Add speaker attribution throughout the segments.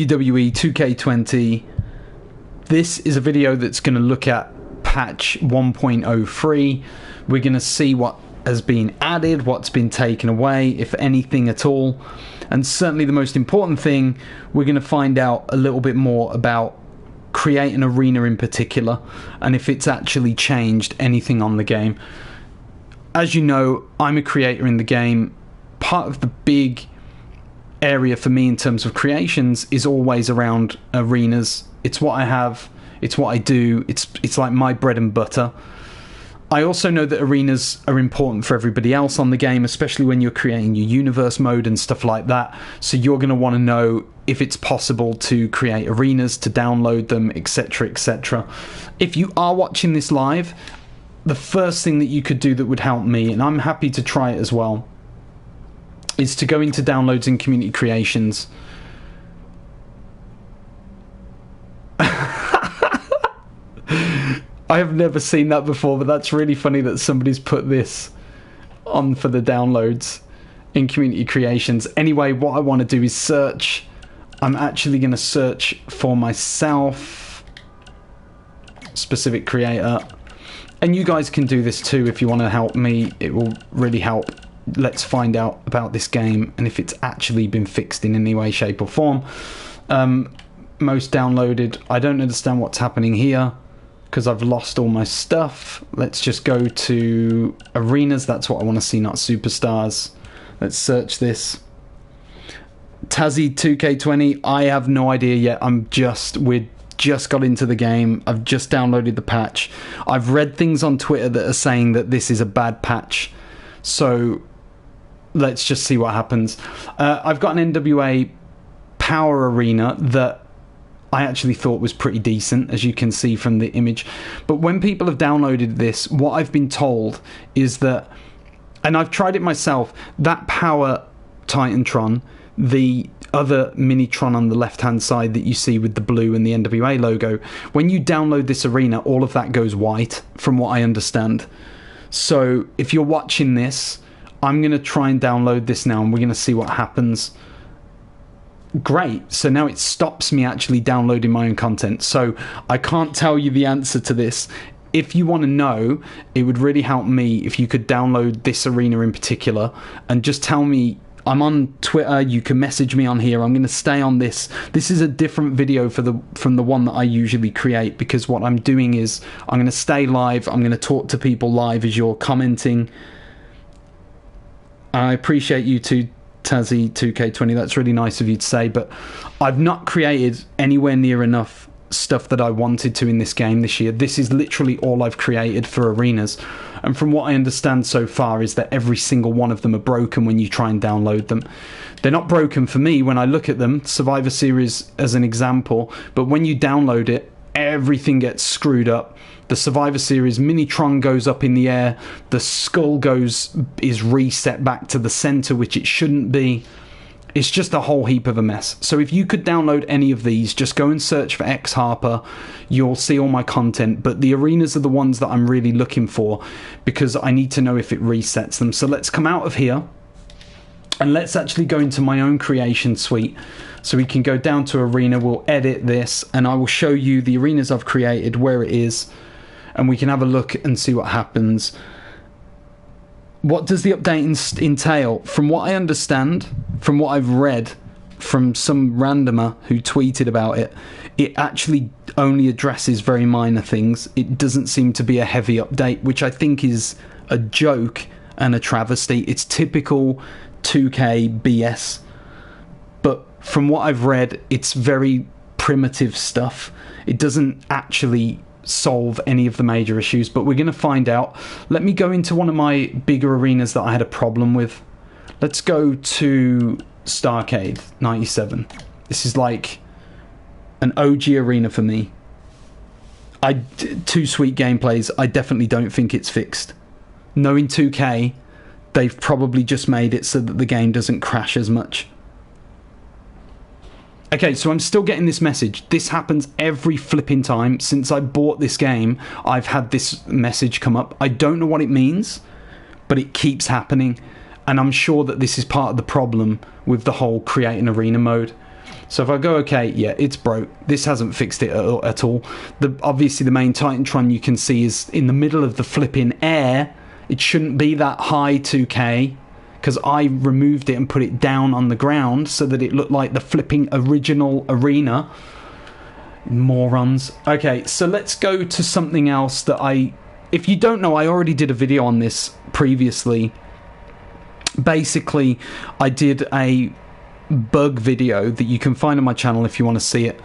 Speaker 1: WWE 2K20. This is a video that's going to look at patch 1.03. We're going to see what has been added, what's been taken away, if anything at all. And certainly the most important thing, we're going to find out a little bit more about Create an Arena in particular, and if it's actually changed anything on the game. As you know, I'm a creator in the game. Part of the big area for me in terms of creations is always around arenas. It's what I have, it's what I do, it's like my bread and butter. I also know that arenas are important for everybody else on the game, especially when you're creating your universe mode and stuff like that. So you're going to want to know if it's possible to create arenas, to download them, etc, etc. If you are watching this live, the first thing that you could do that would help me, and I'm happy to try it as well, is to go into downloads and community creations. I have never seen that before, but that's really funny that somebody's put this on for the downloads in community creations. Anyway, what I want to do is search. I'm actually going to search for myself, specific creator, and you guys can do this too if you want to help me. It will really help. Let's find out about this game and if it's actually been fixed in any way, shape or form. Most downloaded. I don't understand what's happening here because I've lost all my stuff. Let's just go to arenas. That's what I want to see, not superstars. Let's search this. Tazzy 2K20. I have no idea yet. We just got into the game. I've just downloaded the patch. I've read things on Twitter that are saying that this is a bad patch. So let's just see what happens. I've got an NWA Power Arena that I actually thought was pretty decent, as you can see from the image. But when people have downloaded this, what I've been told is that, and I've tried it myself, that Power Titantron, the other Minitron on the left-hand side that you see with the blue and the NWA logo, when you download this arena, all of that goes white, from what I understand. So if you're watching this, I'm going to try and download this now, and we're going to see what happens. Great. So now it stops me actually downloading my own content. So I can't tell you the answer to this. If you want to know, it would really help me if you could download this arena in particular and just tell me. I'm on Twitter. You can message me on here. I'm going to stay on this. This is a different video from the one that I usually create, because what I'm doing is I'm going to stay live. I'm going to talk to people live as you're commenting. I appreciate you too, Tazzy 2K20. That's really nice of you to say, but I've not created anywhere near enough stuff that I wanted to in this game this year. This is literally all I've created for arenas, and from what I understand so far is that every single one of them are broken when you try and download them. They're not broken for me when I look at them, Survivor Series as an example, but when you download it, everything gets screwed up. The Survivor Series Minitron goes up in the air, the skull is reset back to the center, which it shouldn't be. It's just a whole heap of a mess. So if you could download any of these, just go and search for X Harper. You'll see all my content, but the arenas are the ones that I'm really looking for, because I need to know if it resets them. So let's come out of here and let's actually go into my own creation suite. So we can go down to arena, we'll edit this, and I will show you the arenas I've created, where it is, and we can have a look and see what happens. What does the update entail? From what I understand, from what I've read from some randomer who tweeted about it, it actually only addresses very minor things. It doesn't seem to be a heavy update, which I think is a joke and a travesty. It's typical 2K BS. But from what I've read, it's very primitive stuff. It doesn't actually solve any of the major issues, but we're going to find out. Let me go into one of my bigger arenas that I had a problem with. Let's go to Starcade 97. This is like an OG arena for me. Two sweet gameplays. I definitely don't think it's fixed. Knowing 2K, they've probably just made it so that the game doesn't crash as much. Okay, so I'm still getting this message. This happens every flipping time. Since I bought this game, I've had this message come up. I don't know what it means, but it keeps happening. And I'm sure that this is part of the problem with the whole create an arena mode. So if I go okay, yeah, it's broke. This hasn't fixed it at all. Obviously the main Titantron you can see is in the middle of the flipping air. It shouldn't be that high 2K, because I removed it and put it down on the ground so that it looked like the flipping original arena. Morons. Okay, so let's go to something else that if you don't know, I already did a video on this previously. Basically, I did a bug video that you can find on my channel if you want to see it,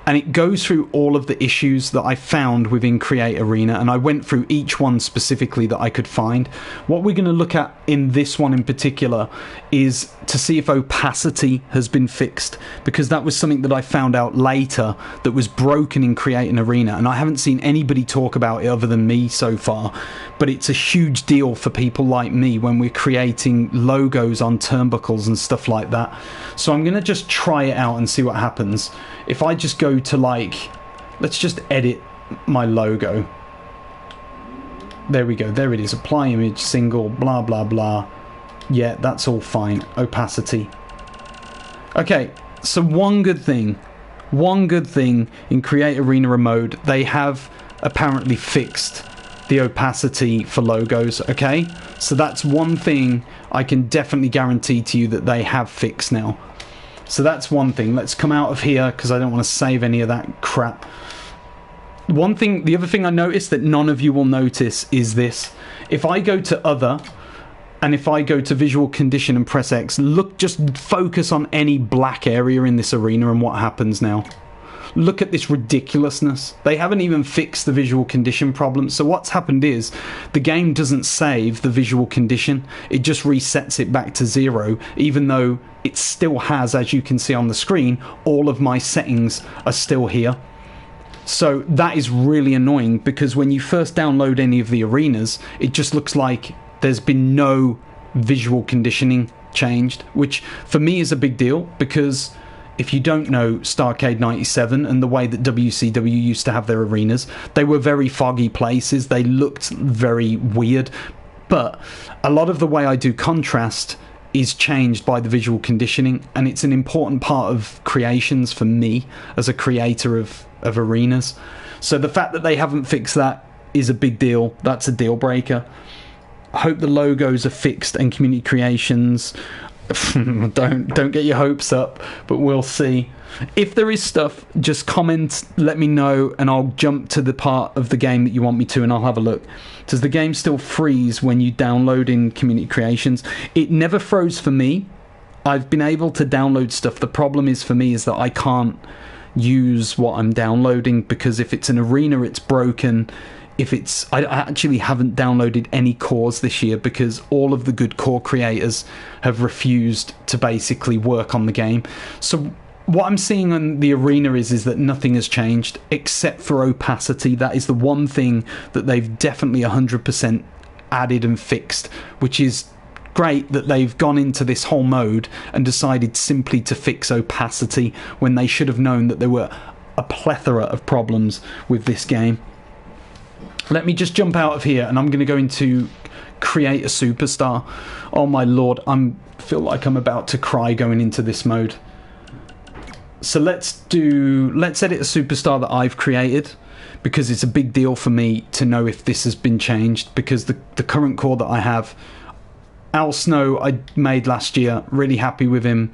Speaker 1: and it goes through all of the issues that I found within Create Arena, and I went through each one specifically that I could find. What we're going to look at in this one in particular is to see if opacity has been fixed, because that was something that I found out later that was broken in Create an Arena, and I haven't seen anybody talk about it other than me so far, but it's a huge deal for people like me when we're creating logos on turnbuckles and stuff like that. So I'm going to just try it out and see what happens. If I just go to, like, let's just edit my logo. There we go, there it is. Apply image, single, blah blah blah. Yeah, that's all fine. Opacity. Okay, so one good thing in Create Arena Remote, they have apparently fixed the opacity for logos, okay? So that's one thing I can definitely guarantee to you that they have fixed now. So that's one thing. Let's come out of here because I don't want to save any of that crap. The other thing I noticed that none of you will notice is this. If I go to Other, and if I go to Visual Condition and press X, look, just focus on any black area in this arena and what happens now. Look at this ridiculousness. They haven't even fixed the visual condition problem. So what's happened is the game doesn't save the visual condition. It just resets it back to 0, even though it still has, as you can see on the screen, all of my settings are still here. So that is really annoying, because when you first download any of the arenas, it just looks like there's been no visual conditioning changed, which for me is a big deal, because if you don't know Starrcade 97 and the way that WCW used to have their arenas, they were very foggy places. They looked very weird. But a lot of the way I do contrast is changed by the visual conditioning, and it's an important part of creations for me as a creator of arenas. So the fact that they haven't fixed that is a big deal. That's a deal breaker. I hope the logos are fixed and community creations. Don't get your hopes up, but we'll see. If there is stuff, just comment, let me know, and I'll jump to the part of the game that you want me to, and I'll have a look. Does the game still freeze when you download in community creations? It never froze for me. I've been able to download stuff. The problem is for me is that I can't use what I'm downloading, because if it's an arena, it's broken. I actually haven't downloaded any cores this year because all of the good core creators have refused to basically work on the game. So what I'm seeing on the arena is that nothing has changed except for opacity. That is the one thing that they've definitely 100% added and fixed, which is great that they've gone into this whole mode and decided simply to fix opacity when they should have known that there were a plethora of problems with this game. Let me just jump out of here, and I'm going to go into Create a Superstar. Oh my lord, I feel like I'm about to cry going into this mode. So let's edit a superstar that I've created, because it's a big deal for me to know if this has been changed, because the current core that I have, Al Snow, I made last year, really happy with him.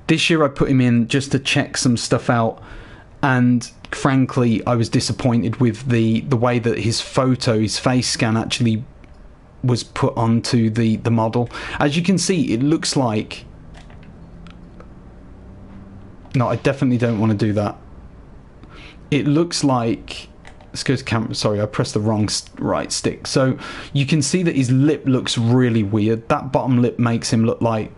Speaker 1: This year I put him in just to check some stuff out, and frankly I was disappointed with the way that his face scan actually was put onto the model. As you can see, it looks like... No, I definitely don't want to do that. It looks like... Let's go to camera. Sorry, I pressed the wrong right stick. So you can see that his lip looks really weird. That bottom lip makes him look like...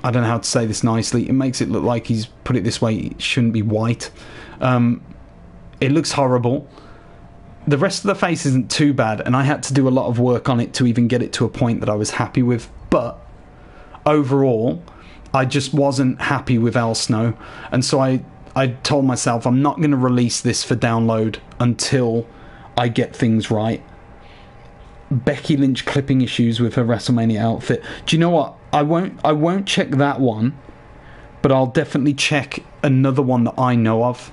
Speaker 1: I don't know how to say this nicely. It makes it look like he's, put it this way, it shouldn't be white. It looks horrible. The rest of the face isn't too bad, and I had to do a lot of work on it to even get it to a point that I was happy with. But overall, I just wasn't happy with Al Snow, and so I told myself I'm not going to release this for download until I get things right. Becky Lynch clipping issues with her WrestleMania outfit. Do you know what? I won't check that one, but but I'll definitely check another one that I know of,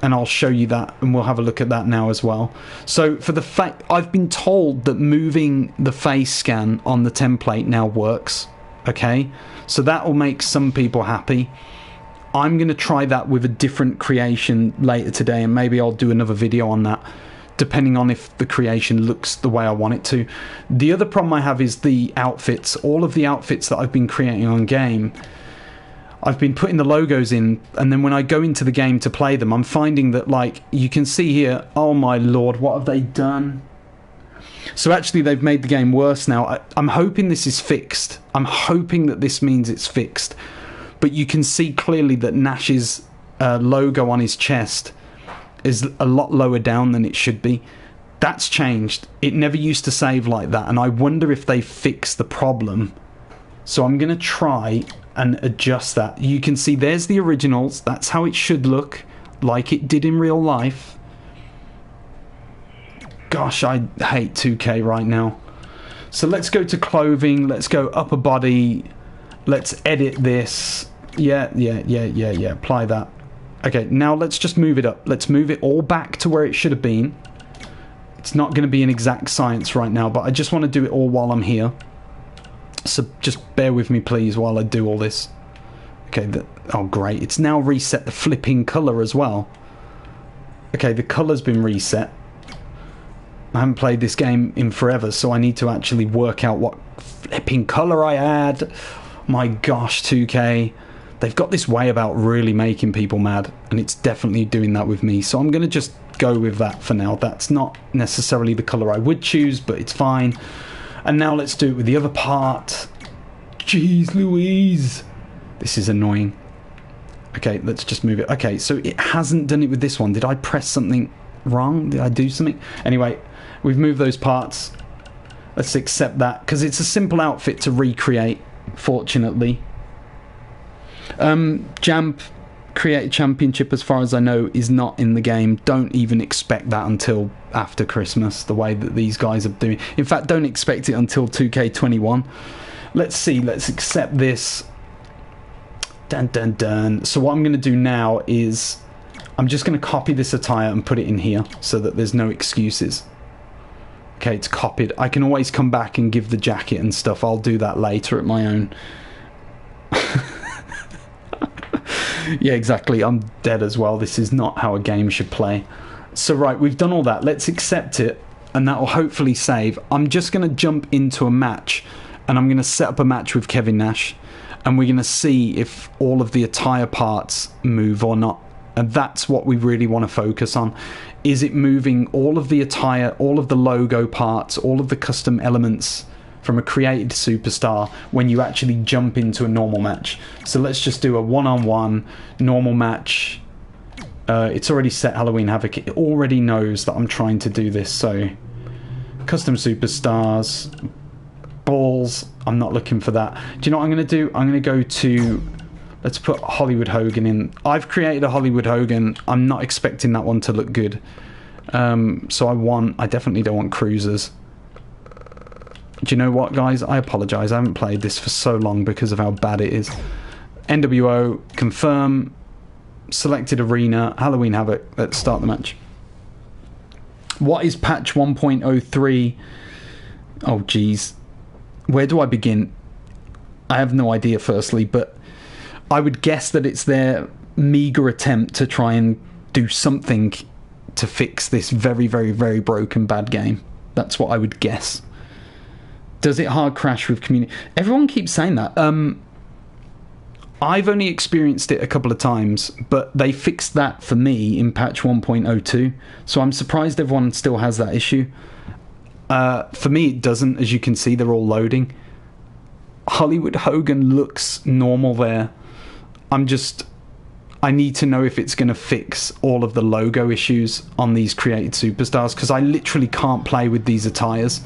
Speaker 1: and I'll show you that, and we'll have a look at that now as well. So for the fact, I've been told that moving the face scan on the template now works. Okay, so that will make some people happy. I'm going to try that with a different creation later today, and maybe I'll do another video on that, depending on if the creation looks the way I want it to. The other problem I have is the outfits. All of the outfits that I've been creating on game, I've been putting the logos in, and then when I go into the game to play them, I'm finding that, like, you can see here, oh my lord, what have they done? So actually they've made the game worse now. I'm hoping this is fixed. I'm hoping that this means it's fixed. But you can see clearly that Nash's logo on his chest is a lot lower down than it should be. That's changed. It never used to save like that, and I wonder if they fixed the problem. So I'm going to try and adjust that. You can see there's the originals. That's how it should look, like it did in real life. Gosh, I hate 2K right now. So let's go to clothing. Let's go upper body. Let's edit this. Yeah. Apply that. Okay, now let's just move it up. Let's move it all back to where it should have been. It's not going to be an exact science right now, but I just want to do it all while I'm here. So just bear with me, please, while I do all this. Okay, oh, great. It's now reset the flipping colour as well. Okay, the colour's been reset. I haven't played this game in forever, so I need to actually work out what flipping colour I add. My gosh, 2K. They've got this way about really making people mad, and it's definitely doing that with me. So I'm going to just go with that for now. That's not necessarily the colour I would choose, but it's fine. And now let's do it with the other part. Jeez Louise. This is annoying. Okay, let's just move it. Okay, so it hasn't done it with this one. Did I press something wrong? Did I do something? Anyway, we've moved those parts. Let's accept that, because it's a simple outfit to recreate, fortunately. Jamp Creative Championship, as far as I know, is not in the game. Don't even expect that until after Christmas, the way that these guys are doing. In fact, don't expect it until 2K21. Let's see, let's accept this. Dun dun dun. So what I'm going to do now is I'm just going to copy this attire and put it in here so that there's no excuses. Okay, it's copied. I can always come back and give the jacket and stuff. I'll do that later at my own. Yeah, exactly. I'm dead as well. This is not how a game should play. So right, we've done all that. Let's accept it, and that will hopefully save. I'm just going to jump into a match, and I'm going to set up a match with Kevin Nash, and we're going to see if all of the attire parts move or not. And that's what we really want to focus on. Is it moving all of the attire, all of the logo parts, all of the custom elements from a created superstar when you actually jump into a normal match? So let's just do a one-on-one normal match. It's already set Halloween Havoc. It already knows that I'm trying to do this. So custom superstars, balls. I'm not looking for that. Do you know what I'm going to do? I'm going to go to, let's put Hollywood Hogan in. I've created a Hollywood Hogan. I'm not expecting that one to look good. So I definitely don't want cruisers. Do you know what, guys? I apologise. I haven't played this for so long because of how bad it is. NWO, confirm, selected arena, Halloween Havoc. Let's start the match. What is patch 1.03? Oh, geez. Where do I begin? I have no idea, firstly, but I would guess that it's their meagre attempt to try and do something to fix this very, very, very broken bad game. That's what I would guess. Does it hard crash with community? Everyone keeps saying that. I've only experienced it a couple of times, but they fixed that for me in patch 1.02. So I'm surprised everyone still has that issue. For me, it doesn't. As you can see, they're all loading. Hollywood Hogan looks normal there. I need to know if it's going to fix all of the logo issues on these created superstars, because I literally can't play with these attires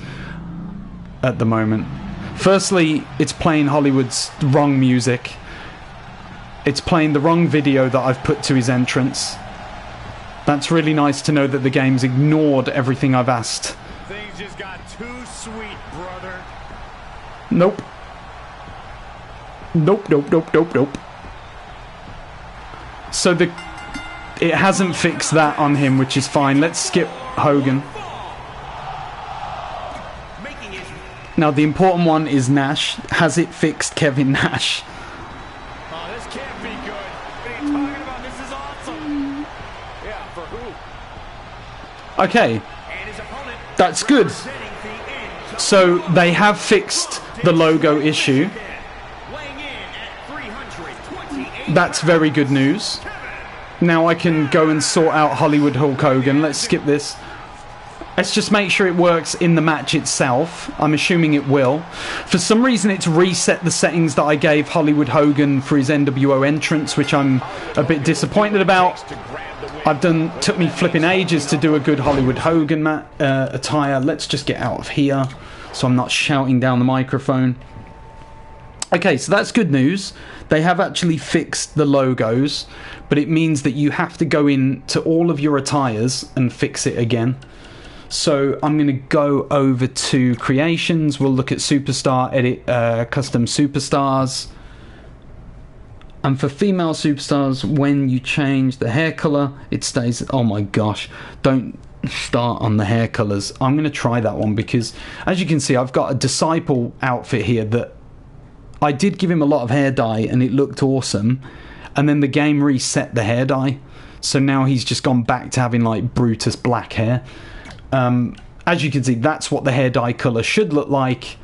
Speaker 1: at the moment. Firstly, it's playing Hollywood's wrong music. It's playing the wrong video that I've put to his entrance. That's really nice to know that the game's ignored everything I've asked.
Speaker 2: Things just got too sweet, brother.
Speaker 1: Nope. Nope, nope, nope, nope, nope. So it hasn't fixed that on him, which is fine. Let's skip Hogan. Now the important one is Nash. Has it fixed Kevin Nash?
Speaker 2: Oh, this can't be good. What are you talking about? This is awesome. Yeah, for who?
Speaker 1: Okay, that's good. So they have fixed the logo issue. That's very good news. Now I can go and sort out Hollywood Hulk Hogan. Let's skip this. Let's just make sure it works in the match itself. I'm assuming it will. For some reason it's reset the settings that I gave Hollywood Hogan for his NWO entrance, which I'm a bit disappointed about. Took me flipping ages to do a good Hollywood Hogan attire. Let's just get out of here so I'm not shouting down the microphone. Okay, so that's good news. They have actually fixed the logos, but it means that you have to go in to all of your attires and fix it again. So I'm going to go over to creations. We'll look at superstar, edit custom superstars. And for female superstars, when you change the hair color, it stays. Oh my gosh, don't start on the hair colors. I'm going to try that one because, as you can see, I've got a Disciple outfit here that I did give him a lot of hair dye and it looked awesome. And then the game reset the hair dye. So now he's just gone back to having like Brutus black hair. As you can see, that's what the hair dye color should look like,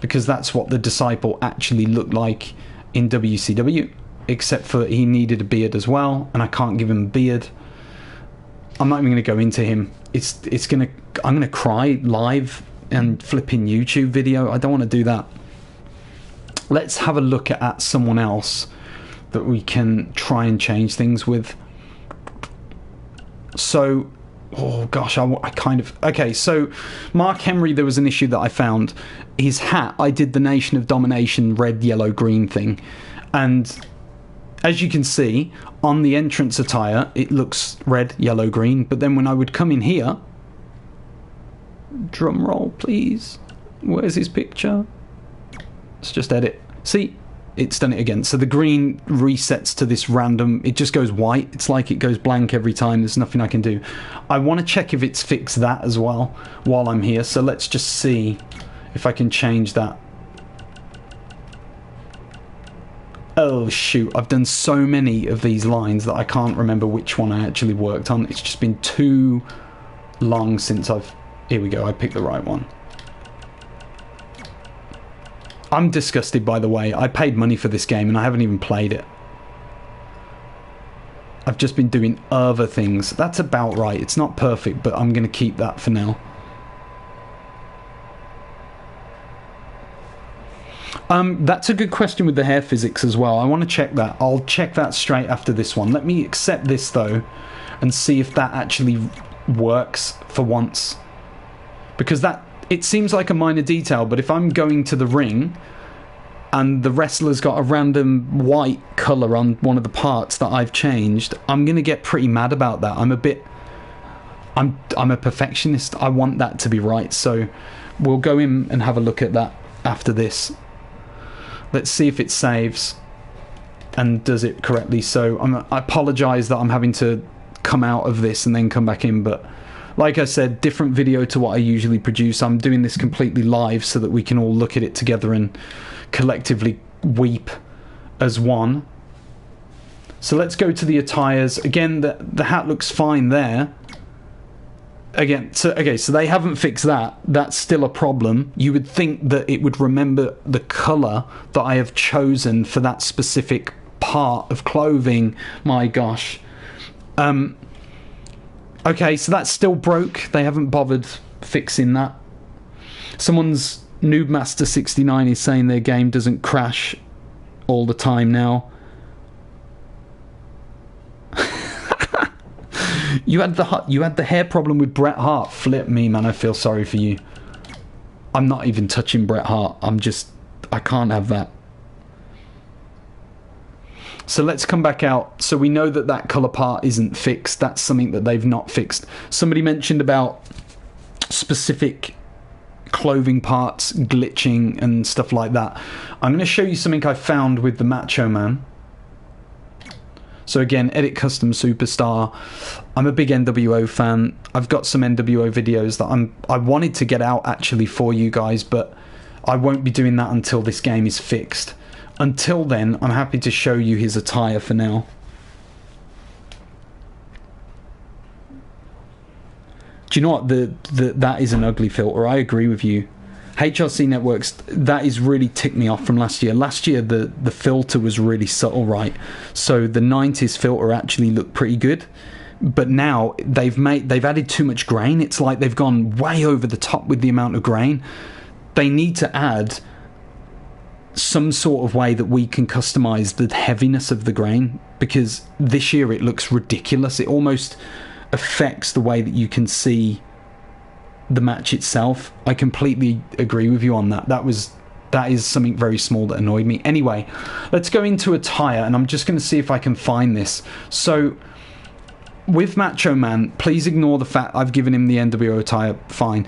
Speaker 1: because that's what the Disciple actually looked like in WCW, except for he needed a beard as well, and I can't give him a beard. I'm not even going to go into him. I'm going to cry live and flipping YouTube video. I don't want to do that. Let's have a look at someone else that we can try and change things with. So, oh gosh, I kind of... Okay, so Mark Henry, there was an issue that I found. His hat, I did the Nation of Domination red, yellow, green thing. And as you can see, on the entrance attire, it looks red, yellow, green. But then when I would come in here... Drum roll, please. Where's his picture? Let's just edit. See? It's done it again. So the green resets to this random... It just goes white. It's like it goes blank every time. There's nothing I can do. I want to check if it's fixed that as well while I'm here. So let's just see if I can change that. Oh, shoot. I've done so many of these lines that I can't remember which one I actually worked on. It's just been too long since I've... Here we go. I picked the right one. I'm disgusted, by the way. I paid money for this game and I haven't even played it. I've just been doing other things. That's about right. It's not perfect, but I'm going to keep that for now. That's a good question with the hair physics as well. I want to check that. I'll check that straight after this one. Let me accept this, though, and see if that actually works for once. Because that... It seems like a minor detail, but if I'm going to the ring and the wrestler's got a random white colour on one of the parts that I've changed, I'm going to get pretty mad about that. I'm a perfectionist. I want that to be right. So we'll go in and have a look at that after this. Let's see if it saves and does it correctly. So I apologise that I'm having to come out of this and then come back in, but... Like I said, different video to what I usually produce. I'm doing this completely live so that we can all look at it together and collectively weep as one. So let's go to the attires. Again, the hat looks fine there. Again, so they haven't fixed that. That's still a problem. You would think that it would remember the colour that I have chosen for that specific part of clothing. My gosh. Okay, so that's still broke. They haven't bothered fixing that. Someone's Noobmaster69 is saying their game doesn't crash all the time now. You had the hair problem with Bret Hart. Flip me, man. I feel sorry for you. I'm not even touching Bret Hart. I can't have that. So let's come back out. So we know that that colour part isn't fixed. That's something that they've not fixed. Somebody mentioned about specific clothing parts glitching and stuff like that. I'm going to show you something I found with the Macho Man. So again, Edit Custom Superstar. I'm a big NWO fan. I've got some NWO videos that I wanted to get out actually for you guys, but I won't be doing that until this game is fixed. Until then, I'm happy to show you his attire for now. Do you know what? That is an ugly filter. I agree with you. HRC Networks, that is really ticked me off from last year. Last year, the filter was really subtle, right? So the 90s filter actually looked pretty good. But now they've added too much grain. It's like they've gone way over the top with the amount of grain. They need to add some sort of way that we can customize the heaviness of the grain, because this year it looks ridiculous. It almost affects the way that you can see the match itself. I completely agree with you on that. That is something very small that annoyed me. Anyway, let's go into Attire, and I'm just going to see if I can find this. So with Macho Man, please ignore the fact I've given him the NWO attire. Fine.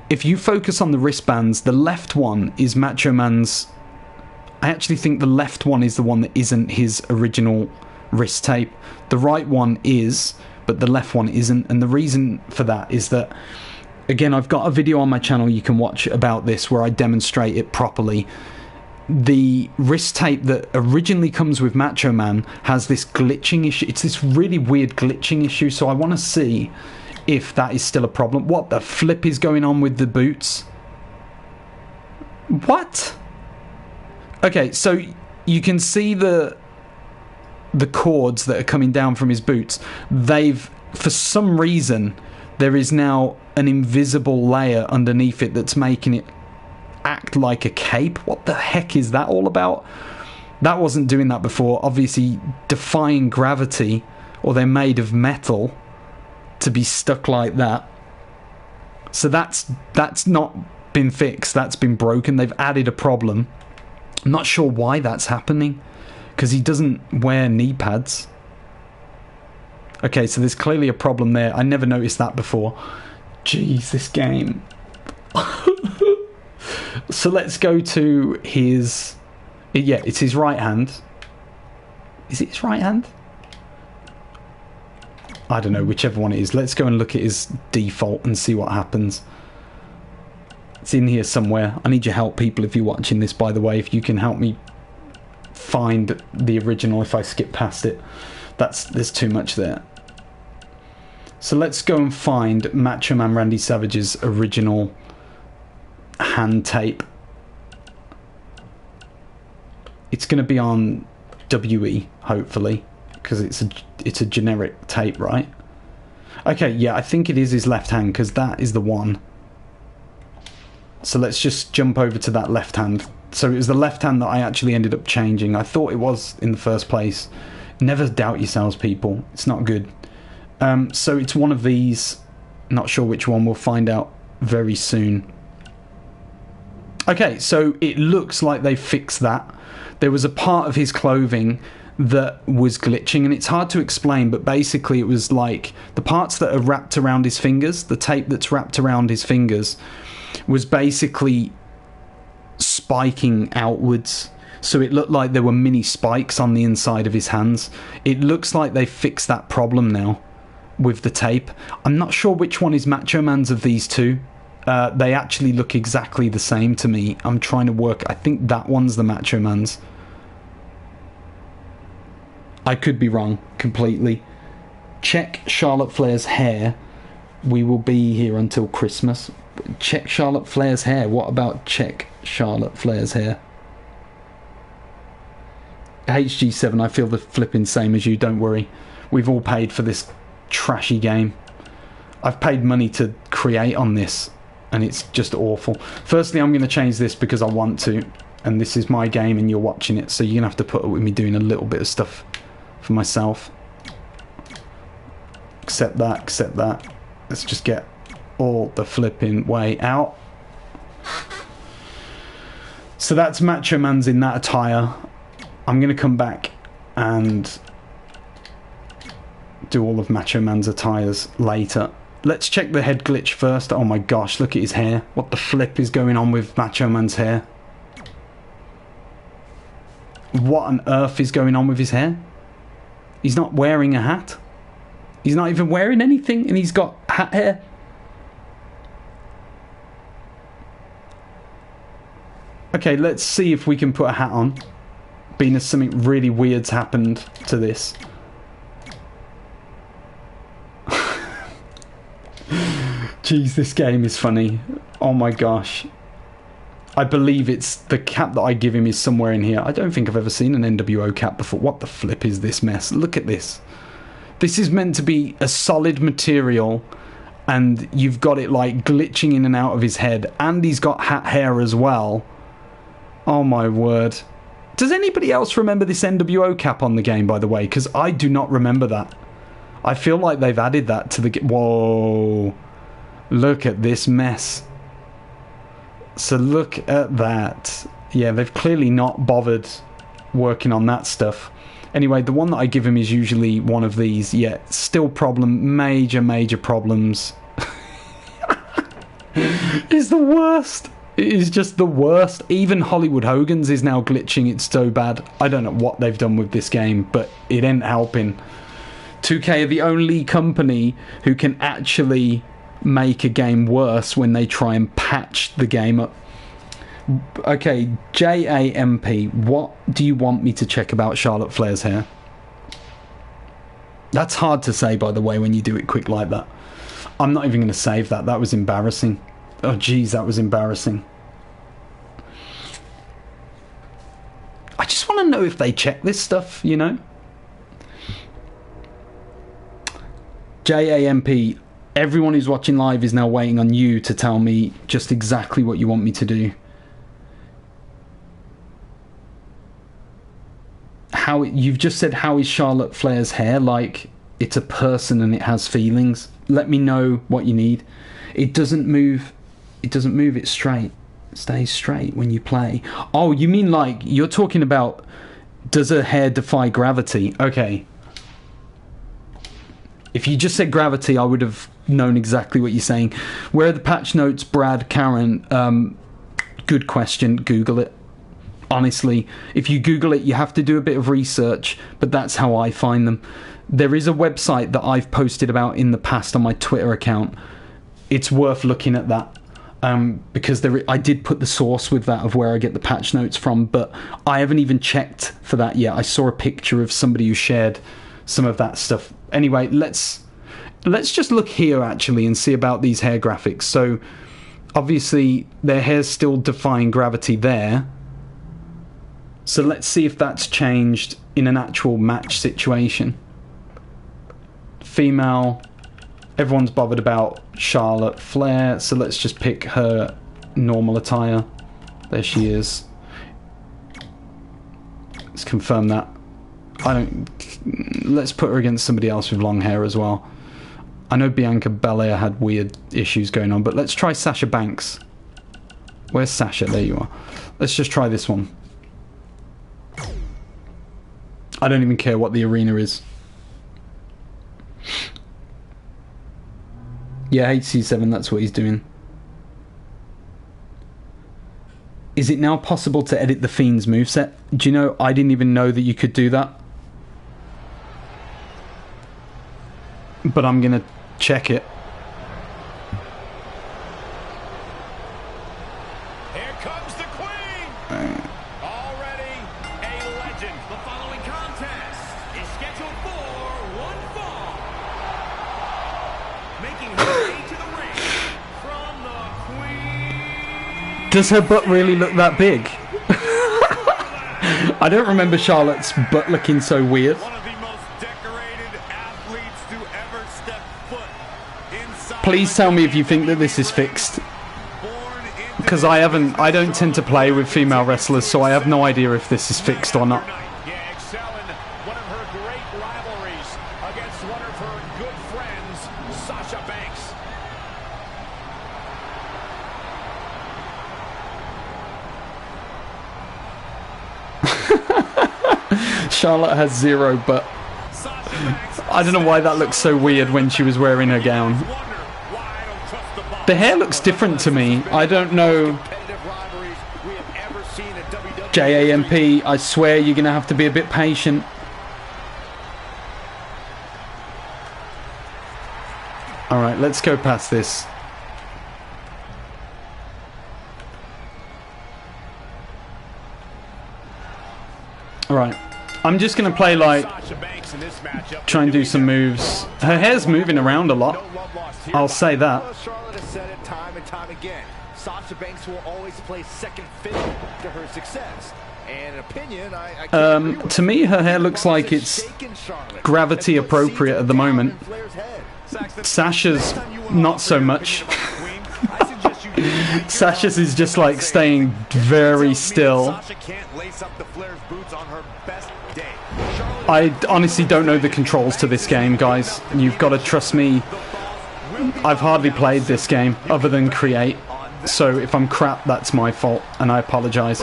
Speaker 1: If you focus on the wristbands, the left one is Macho Man's. I actually think the left one is the one that isn't his original wrist tape. The right one is, but the left one isn't. And the reason for that is that, again, I've got a video on my channel you can watch about this where I demonstrate it properly. The wrist tape that originally comes with Macho Man has this glitching issue. It's this really weird glitching issue, so I want to see if that is still a problem. What the flip is going on with the boots? What? Okay, so you can see the cords that are coming down from his boots. For some reason, there is now an invisible layer underneath it that's making it act like a cape. What the heck is that all about? That wasn't doing that before. Obviously defying gravity, or they're made of metal to be stuck like that. So that's not been fixed. That's been broken. They've added a problem. I'm not sure why that's happening, because he doesn't wear knee pads. Okay, so there's clearly a problem there. I never noticed that before. Jeez, this game. So let's go to his... Yeah, it's his right hand. Is it his right hand? I don't know, whichever one it is. Let's go and look at his default and see what happens. It's in here somewhere. I need your help, people, if you're watching this, by the way. If you can help me find the original if I skip past it. There's too much there. So let's go and find Macho Man Randy Savage's original hand tape. It's going to be on WE, hopefully, because it's a generic tape, right? Okay, yeah, I think it is his left hand, because that is the one. So let's just jump over to that left hand. So it was the left hand that I actually ended up changing. I thought it was in the first place. Never doubt yourselves, people. It's not good. So it's one of these. Not sure which one. We'll find out very soon. Okay, so it looks like they fixed that. There was a part of his clothing that was glitching, and it's hard to explain, but basically it was like the parts that are wrapped around his fingers, the tape that's wrapped around his fingers, was basically spiking outwards. So it looked like there were mini spikes on the inside of his hands. It looks like they fixed that problem now with the tape. I'm not sure which one is Macho Man's of these two. They actually look exactly the same to me. I'm trying to work... I think that one's the Macho Man's. I could be wrong completely. Check Charlotte Flair's hair. We will be here until Christmas. Check Charlotte Flair's hair. What about check Charlotte Flair's hair? HG7, I feel the flipping same as you, don't worry. We've all paid for this trashy game. I've paid money to create on this, and it's just awful. Firstly, I'm going to change this because I want to, and this is my game and you're watching it, so you're going to have to put up with me doing a little bit of stuff for myself. Accept that, accept that. Let's just get all the flipping way out. So that's Macho Man's in that attire. I'm going to come back and do all of Macho Man's attires later. Let's check the head glitch first. Oh my gosh, look at his hair. What the flip is going on with Macho Man's hair? What on earth is going on with his hair? He's not wearing a hat. He's not even wearing anything, and he's got hat hair. Okay, let's see if we can put a hat on, being as something really weird's happened to this. Jeez, this game is funny. Oh my gosh. I believe it's the cap that I give him is somewhere in here. I don't think I've ever seen an NWO cap before. What the flip is this mess? Look at this. This is meant to be a solid material, and you've got it like glitching in and out of his head, and he's got hat hair as well. Oh my word. Does anybody else remember this NWO cap on the game, by the way? Because I do not remember that. I feel like they've added that to the game. Whoa. Look at this mess. So look at that. Yeah, they've clearly not bothered working on that stuff. Anyway, the one that I give him is usually one of these. Yeah, still problem. Major problems. It's the worst. It is just the worst. Even Hollywood Hogan's is now glitching. It's so bad. I don't know what they've done with this game, but it ain't helping. 2K are the only company who can actually make a game worse when they try and patch the game up. Okay, JAMP, what do you want me to check about Charlotte Flair's hair? That's hard to say, by the way, when you do it quick like that. I'm not even going to save that. That was embarrassing. Oh, geez, that was embarrassing. I just want to know if they check this stuff, you know? JAMP, everyone who's watching live is now waiting on you to tell me just exactly what you want me to do. How you've just said, how is Charlotte Flair's hair? Like it's a person and it has feelings. Let me know what you need. It doesn't move. It doesn't move. It's straight. It stays straight when you play. Oh, you mean like you're talking about? Does her hair defy gravity? Okay. If you just said gravity, I would have known exactly what you're saying. Where are the patch notes, Brad, Karen? Good question. Google it. Honestly, if you Google it, you have to do a bit of research, but that's how I find them. There is a website that I've posted about in the past on my Twitter account. It's worth looking at that, because I did put the source with that of where I get the patch notes from, but I haven't even checked for that yet. I saw a picture of somebody who shared some of that stuff. Anyway, let's just look here actually and see about these hair graphics. So obviously their hair's still defying gravity there. So let's see if that's changed in an actual match situation. Female. Everyone's bothered about Charlotte Flair, so let's just pick her normal attire. There she is. Let's confirm that. Let's put her against somebody else with long hair as well. I know Bianca Belair had weird issues going on, but let's try Sasha Banks. Where's Sasha? There you are. Let's just try this one. I don't even care what the arena is. Yeah, HC7, that's what he's doing. Is it now possible to edit the Fiend's moveset? Do you know, I didn't even know that you could do that. But I'm going to check it.
Speaker 2: Here comes the Queen! Already a legend. The following contest is scheduled for one fall. Making her way to the ring from the Queen.
Speaker 1: Does her butt really look that big? I don't remember Charlotte's butt looking so weird.
Speaker 2: One of the most decorated athletes to ever step foot inside.
Speaker 1: Please tell me if you think that this is fixed. Because I don't tend to play with female wrestlers, so I have no idea if this is fixed or not.
Speaker 2: Yeah, excelling one of her great rivalries against one of her good friends, Sasha Banks.
Speaker 1: Charlotte has zero, but I don't know why that looks so weird when she was wearing her gown. The hair looks different to me. I don't know. JAMP, I swear you're going to have to be a bit patient. Alright, let's go past this. Alright. I'm just going to play like... try and do some moves. Her hair's moving around a lot. I'll say that.
Speaker 3: Charlotte has said it time and time again. Sasha Banks will always play second fiddle to her success. And opinion,
Speaker 1: to me, her hair looks like it's gravity appropriate at the moment. Sasha's not so much. Sasha's is just like staying very still. I honestly don't know the controls to this game, guys. You've got to trust me. I've hardly played this game other than create. So if I'm crap, that's my fault, and I apologize.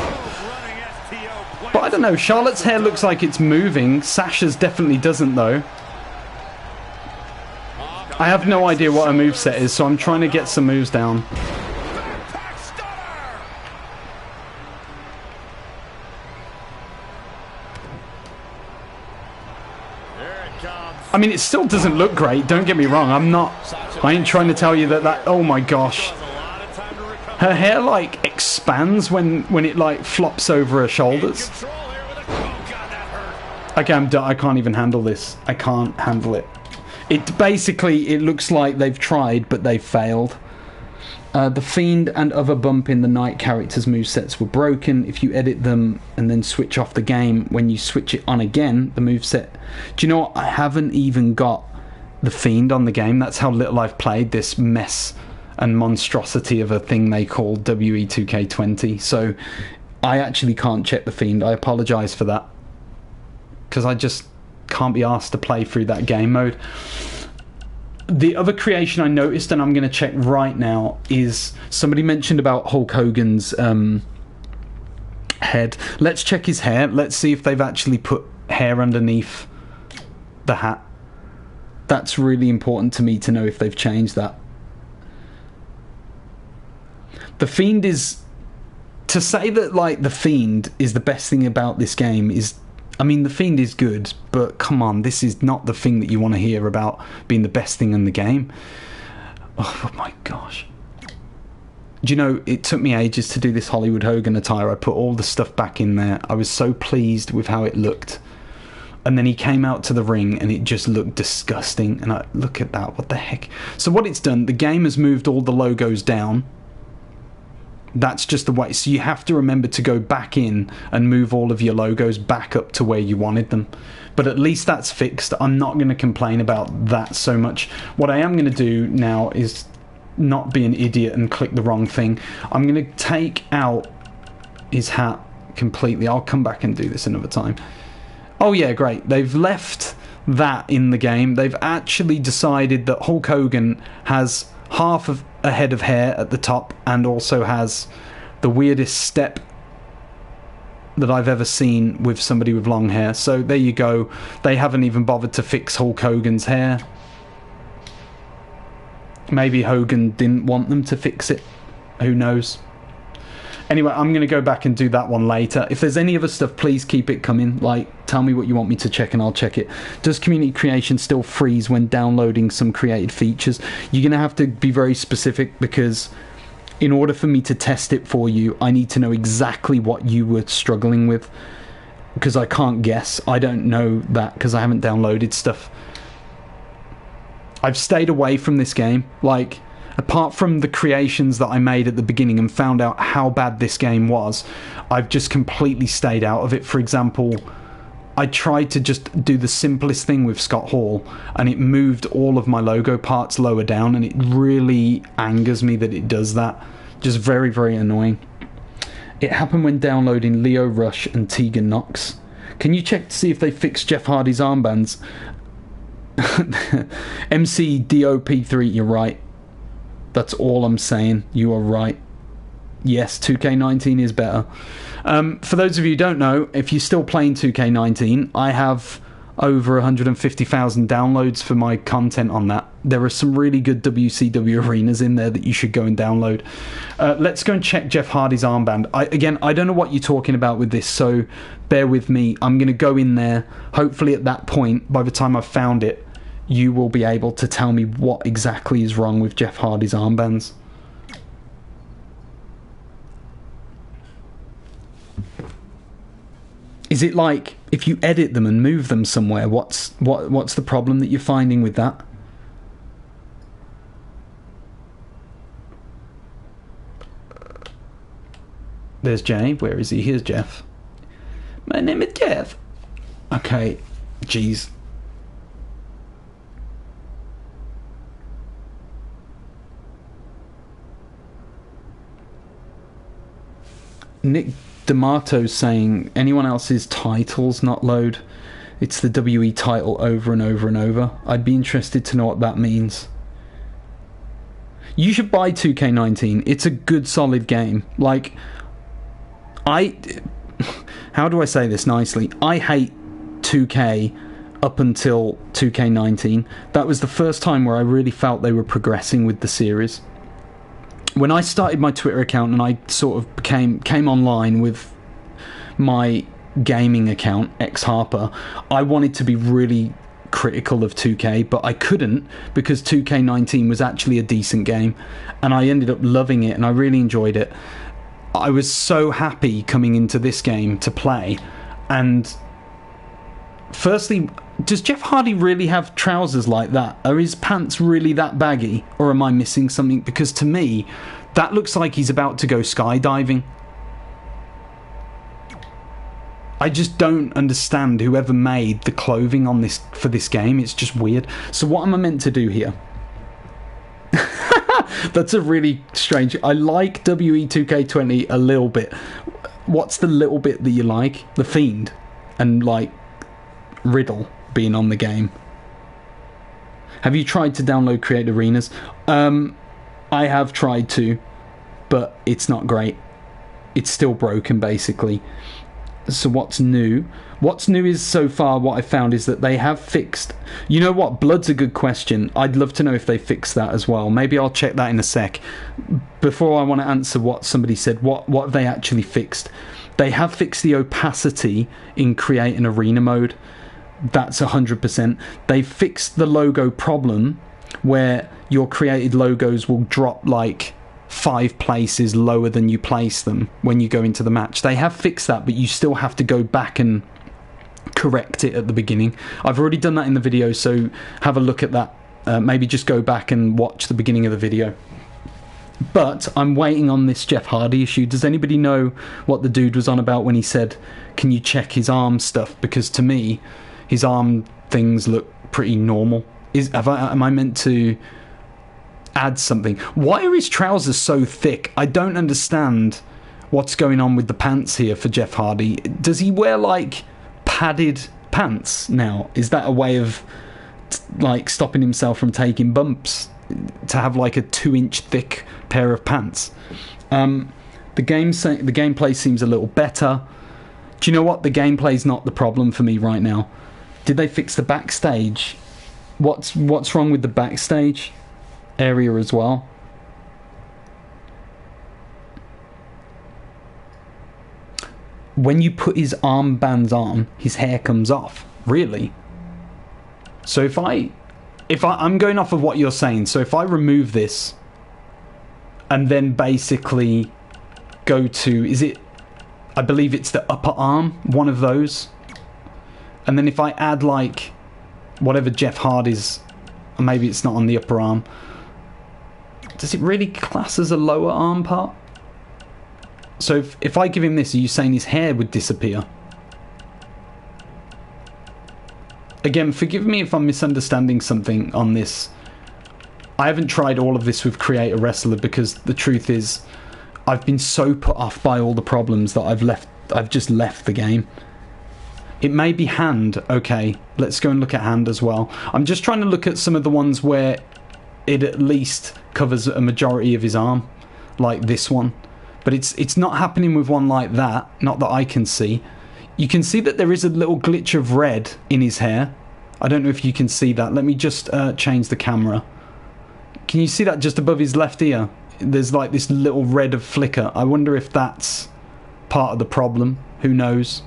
Speaker 1: But I don't know, Charlotte's hair looks like it's moving. Sasha's definitely doesn't, though. I have no idea what her moveset is, so I'm trying to get some moves down. I mean, it still doesn't look great, don't get me wrong. I ain't trying to tell you that oh my gosh. Her hair, like, expands when it, like, flops over her shoulders. Okay, I'm done. I can't even handle this. I can't handle it. It looks like they've tried, but they've failed. The Fiend and other Bump in the Night characters' movesets were broken. If you edit them and then switch off the game, when you switch it on again, the moveset... Do you know what? I haven't even got the Fiend on the game. That's how little I've played this mess and monstrosity of a thing they call WWE2K20. So I actually can't check the Fiend. I apologise for that. Because I just can't be asked to play through that game mode. The other creation I noticed, and I'm going to check right now, is somebody mentioned about Hulk Hogan's head. Let's check his hair. Let's see if they've actually put hair underneath the hat. That's really important to me to know if they've changed that. The Fiend is... To say that, like, the Fiend is the best thing about this game is... I mean, the Fiend is good, but come on, this is not the thing that you want to hear about being the best thing in the game. Oh my gosh. Do you know, it took me ages to do this Hollywood Hogan attire. I put all the stuff back in there. I was so pleased with how it looked. And then he came out to the ring and it just looked disgusting. And I look at that, what the heck? So what it's done, the game has moved all the logos down. That's just the way. So you have to remember to go back in and move all of your logos back up to where you wanted them. But at least that's fixed. I'm not going to complain about that so much. What I am going to do now is not be an idiot and click the wrong thing. I'm going to take out his hat completely. I'll come back and do this another time. Oh yeah, great. They've left that in the game. They've actually decided that Hulk Hogan has half of a head of hair at the top and also has the weirdest step that I've ever seen with somebody with long hair. So there you go. They haven't even bothered to fix Hulk Hogan's hair. Maybe Hogan didn't want them to fix it. Who knows? Anyway, I'm going to go back and do that one later. If there's any other stuff, please keep it coming. Like, tell me what you want me to check and I'll check it. Does community creation still freeze when downloading some created features? You're going to have to be very specific, because in order for me to test it for you, I need to know exactly what you were struggling with. Because I can't guess. I don't know that because I haven't downloaded stuff. I've stayed away from this game. Like... Apart from the creations that I made at the beginning and found out how bad this game was, I've just completely stayed out of it. For example, I tried to just do the simplest thing with Scott Hall, and it moved all of my logo parts lower down, and it really angers me that it does that. Just very, very annoying. It happened when downloading Leo Rush and Tegan Knox. Can you check to see if they fixed Jeff Hardy's armbands? MCDOP3, you're right. That's all I'm saying. You are right. Yes, 2K19 is better. For those of you who don't know, if you're still playing 2K19, I have over 150,000 downloads for my content on that. There are some really good WCW arenas in there that you should go and download. Let's go and check Jeff Hardy's armband. Again, I don't know what you're talking about with this, so bear with me. I'm going to go in there. Hopefully at that point, by the time I've found it, you will be able to tell me what exactly is wrong with Jeff Hardy's armbands. Is it like, if you edit them and move them somewhere, what's the problem that you're finding with that? There's Jay. Where is he? Here's Jeff. My name is Jeff. Okay. Jeez. Nick D'Amato's saying anyone else's titles not load. It's the WE title over and over and over. I'd be interested to know what that means. You should buy 2K19. It's a good, solid game. Like, how do I say this nicely? I hate 2K up until 2K19. That was the first time where I really felt they were progressing with the series. When I started my Twitter account and I sort of came online with my gaming account, X Harper, I wanted to be really critical of 2K, but I couldn't because 2K19 was actually a decent game, and I ended up loving it and I really enjoyed it. I was so happy coming into this game to play, and firstly, does Jeff Hardy really have trousers like that? Are his pants really that baggy? Or am I missing something? Because to me, that looks like he's about to go skydiving. I just don't understand whoever made the clothing on this for this game. It's just weird. So what am I meant to do here? That's a really strange... I like WE2K20 a little bit. What's the little bit that you like? The Fiend. And, like, Riddle being on the game. Have you tried to download Create Arenas? I have tried to, but it's not great. It's still broken, basically. So what's new? What's new is, so far, what I found is that they have fixed... You know what? Blood's a good question. I'd love to know if they fixed that as well. Maybe I'll check that in a sec. Before I want to answer what somebody said, what have they actually fixed? They have fixed the opacity in Create an Arena mode. That's 100%. They've fixed the logo problem where your created logos will drop like 5 places lower than you place them when you go into the match. They have fixed that, but you still have to go back and correct it at the beginning. I've already done that in the video, so have a look at that. Maybe just go back and watch the beginning of the video. But I'm waiting on this Jeff Hardy issue. Does anybody know what the dude was on about when he said, can you check his arm stuff? Because to me, his arm things look pretty normal. Am I meant to add something? Why are his trousers so thick? I don't understand what's going on with the pants here for Jeff Hardy. Does he wear like padded pants now? Is that a way of like stopping himself from taking bumps? To have like a 2-inch thick pair of pants. The gameplay seems a little better. Do you know what? The gameplay's not the problem for me right now. Did they fix the backstage? What's wrong with the backstage area as well? When you put his armbands on, his hair comes off. Really? So if I'm going off of what you're saying, so if I remove this and then basically go to, I believe it's the upper arm, one of those, and then if I add like whatever Jeff Hardy's, or maybe it's not on the upper arm, does it really class as a lower arm part? So if I give him this, are you saying his hair would disappear? Again, forgive me if I'm misunderstanding something on this. I haven't tried all of this with Create a Wrestler because the truth is I've been so put off by all the problems that I've just left the game. It may be hand. Okay, let's go and look at hand as well. I'm just trying to look at some of the ones where it at least covers a majority of his arm, like this one. But it's not happening with one like that, not that I can see. You can see that there is a little glitch of red in his hair. I don't know if you can see that. Let me just change the camera. Can you see that just above his left ear? There's like this little red of flicker. I wonder if that's part of the problem. Who knows?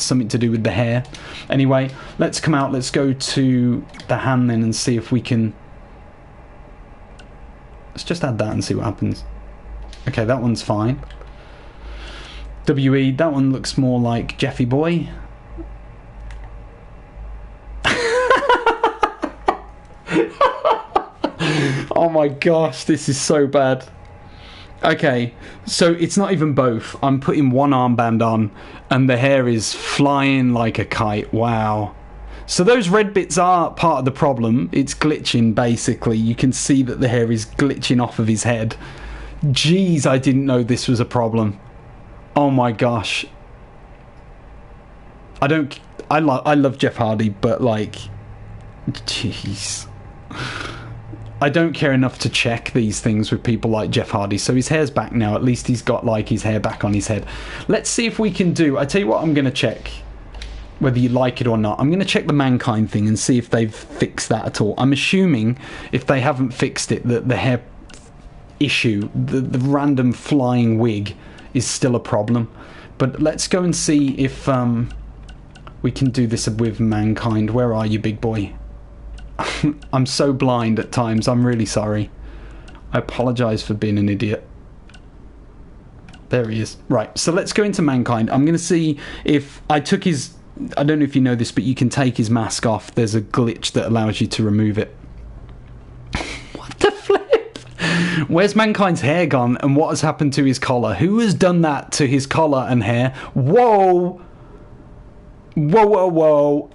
Speaker 1: something to do with the hair. Anyway, let's come out. Let's go to the hand then and see if we can... Let's just add that and see what happens. Okay, that one's fine. WE, that one looks more like Jeffy Boy. Oh my gosh, this is so bad. Okay, so it's not even both. I'm putting one armband on and the hair is flying like a kite. Wow. So those red bits are part of the problem. It's glitching, basically. You can see that the hair is glitching off of his head. Jeez, I didn't know this was a problem. Oh my gosh. I love Jeff Hardy, but like, jeez. I don't care enough to check these things with people like Jeff Hardy. So his hair's back now. At least he's got like his hair back on his head. Let's see if we can do... I tell you what, I'm going to check whether you like it or not. I'm going to check the Mankind thing and see if they've fixed that at all. I'm assuming if they haven't fixed it, that the hair issue, the random flying wig, is still a problem. But let's go and see if we can do this with Mankind. Where are you, big boy? I'm so blind at times. I'm really sorry. I apologise for being an idiot. There he is. Right, so let's go into Mankind. I'm going to see if I took his... I don't know if you know this, but you can take his mask off. There's a glitch that allows you to remove it. What the flip? Where's Mankind's hair gone, and what has happened to his collar? Who has done that to his collar and hair? Whoa! Whoa, whoa, whoa.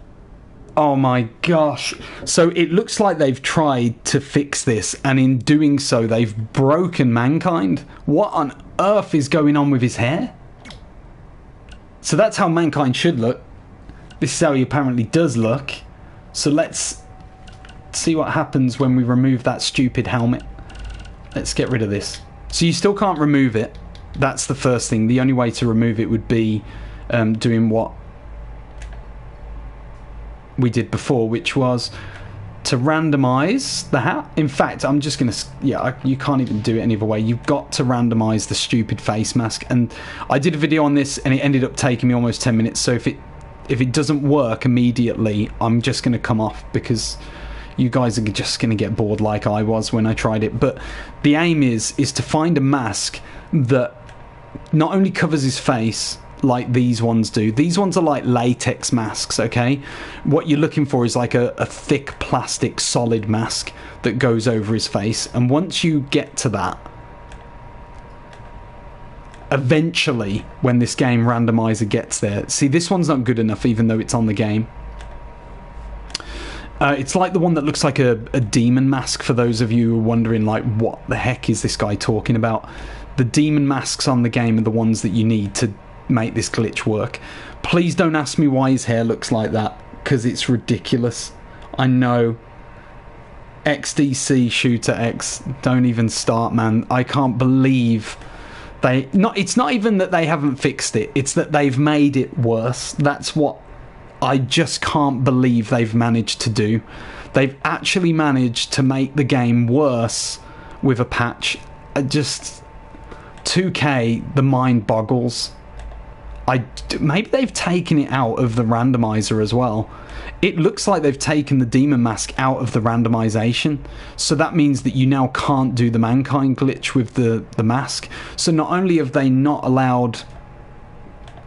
Speaker 1: Oh my gosh. So it looks like they've tried to fix this, and in doing so they've broken Mankind. What on earth is going on with his hair? So that's how Mankind should look. This is how he apparently does look. So let's see what happens when we remove that stupid helmet. Let's get rid of this. So you still can't remove it. That's the first thing. The only way to remove it would be doing what we did before, which was to randomize the hat. In fact, I'm just gonna, you can't even do it any other way. You've got to randomize the stupid face mask, and I did a video on this and it ended up taking me almost 10 minutes. So if it doesn't work immediately, I'm just gonna come off, because you guys are just gonna get bored like I was when I tried it. But the aim is to find a mask that not only covers his face like these ones do. These ones are like latex masks, okay? What you're looking for is like a thick plastic solid mask that goes over his face, and once you get to that, eventually when this game randomizer gets there, see, this one's not good enough even though it's on the game. It's like the one that looks like a demon mask, for those of you who are wondering like, what the heck is this guy talking about? The demon masks on the game are the ones that you need to make this glitch work. Please don't ask me why his hair looks like that, because it's ridiculous. I know. XDC Shooter X, don't even start, man. I can't believe it's not even that they haven't fixed it, it's that they've made it worse. That's what I just can't believe they've managed to do. They've actually managed to make the game worse with a patch. 2K, the mind boggles. Maybe they've taken it out of the randomizer as well. It looks like they've taken the demon mask out of the randomization, so that means that you now can't do the Mankind glitch with the mask. So not only have they not allowed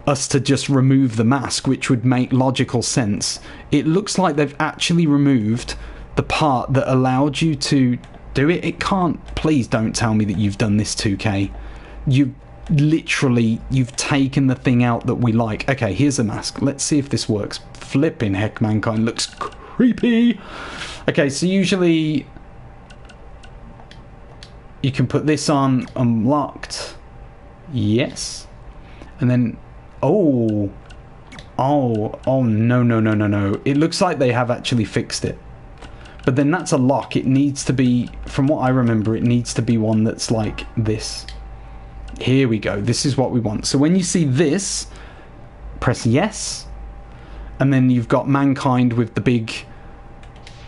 Speaker 1: us to just remove the mask, which would make logical sense, it looks like they've actually removed the part that allowed you to do it. It can't. Please don't tell me that you've done this, 2K. You've taken the thing out that we like. Okay, here's a mask. Let's see if this works. Flipping heck, Mankind looks creepy. Okay, so usually you can put this on unlocked. Yes. And then oh no. It looks like they have actually fixed it. But then that's a lock. It needs to be, from what I remember, it needs to be one that's like this. Here we go. This is what we want. So when you see this, press yes. And then you've got Mankind with the big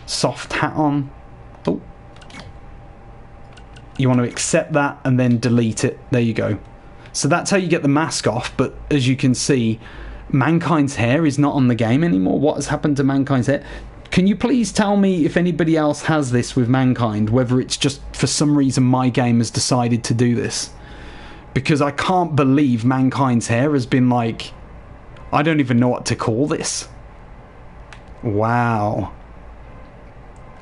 Speaker 1: soft hat on. Oh. You want to accept that and then delete it. There you go. So that's how you get the mask off. But as you can see, Mankind's hair is not on the game anymore. What has happened to Mankind's hair? Can you please tell me if anybody else has this with Mankind, whether it's just for some reason my game has decided to do this? Because I can't believe Mankind's hair has been like... I don't even know what to call this. Wow.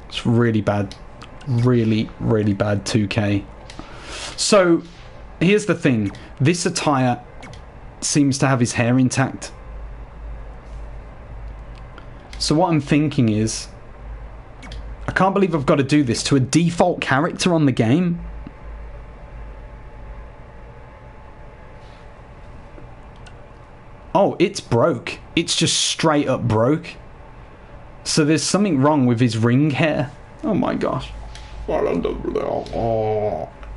Speaker 1: It's really bad. Really, really bad 2K. So, here's the thing. This Attire seems to have his hair intact. So what I'm thinking is... I can't believe I've got to do this to a default character on the game. Oh, it's broke. It's just straight up broke. So there's something wrong with his ring hair. Oh my gosh.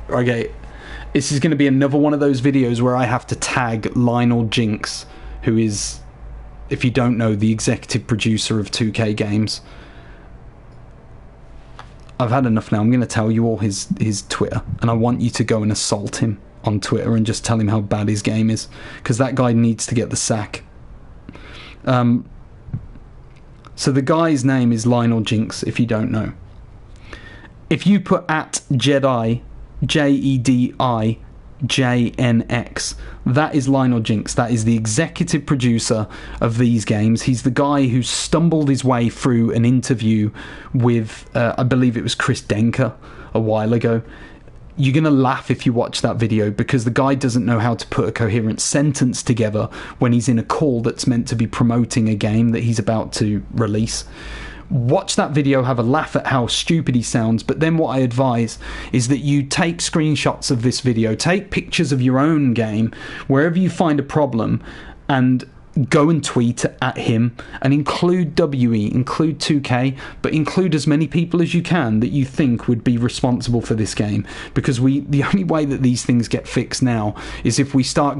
Speaker 1: Okay. This is going to be another one of those videos where I have to tag Lionel Jinx, who is, if you don't know, the executive producer of 2K games. I've had enough now. I'm going to tell you all his Twitter, and I want you to go and assault him on Twitter and just tell him how bad his game is, because that guy needs to get the sack. So the guy's name is Lionel Jinx, if you don't know. If you put at Jedi, JEDIJNX, that is Lionel Jinx. That is the executive producer of these games. He's the guy who stumbled his way through an interview with, I believe it was Chris Denker a while ago. You're going to laugh if you watch that video, because the guy doesn't know how to put a coherent sentence together when he's in a call that's meant to be promoting a game that he's about to release. Watch that video, have a laugh at how stupid he sounds, but then what I advise is that you take screenshots of this video, take pictures of your own game, wherever you find a problem, and go and tweet at him, and include WE, include 2K, but include as many people as you can that you think would be responsible for this game, because the only way that these things get fixed now is if we start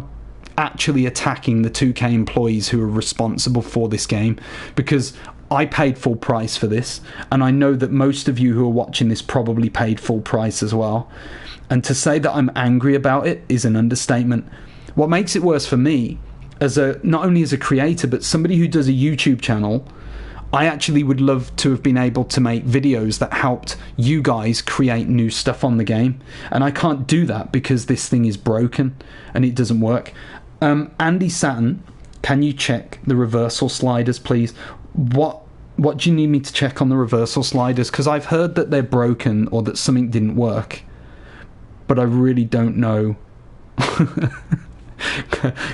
Speaker 1: actually attacking the 2K employees who are responsible for this game, because I paid full price for this, and I know that most of you who are watching this probably paid full price as well, and to say that I'm angry about it is an understatement. What makes it worse for me, not only as a creator, but somebody who does a YouTube channel, I actually would love to have been able to make videos that helped you guys create new stuff on the game, and I can't do that because this thing is broken and it doesn't work. Andy Saturn, can you check the reversal sliders, please? What do you need me to check on the reversal sliders? Because I've heard that they're broken or that something didn't work, but I really don't know.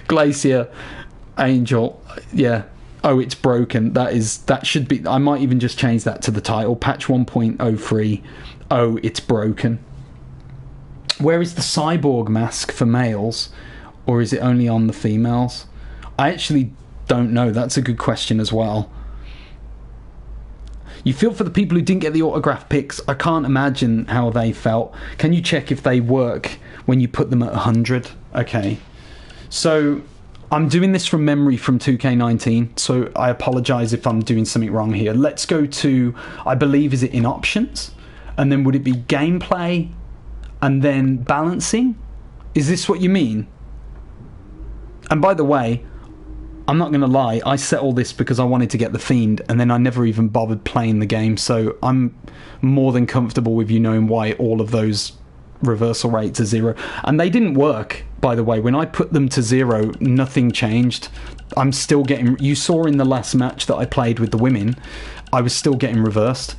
Speaker 1: Glacier Angel, yeah. Oh, it's broken. That should be. I might even just change that to the title. Patch 1.03. Oh, it's broken. Where is the cyborg mask for males, or is it only on the females? I actually don't know. That's a good question as well. You feel for the people who didn't get the autograph pics. I can't imagine how they felt. Can you check if they work when you put them at 100? Okay. So I'm doing this from memory from 2K19, so I apologise if I'm doing something wrong here. Let's go to, I believe, is it in options? And then would it be gameplay and then balancing? Is this what you mean? And by the way, I'm not going to lie, I set all this because I wanted to get the Fiend, and then I never even bothered playing the game, so I'm more than comfortable with you knowing why all of those reversal rates are 0. And they didn't work, by the way. When I put them to 0, nothing changed. I'm still getting... You saw in the last match that I played with the women, I was still getting reversed.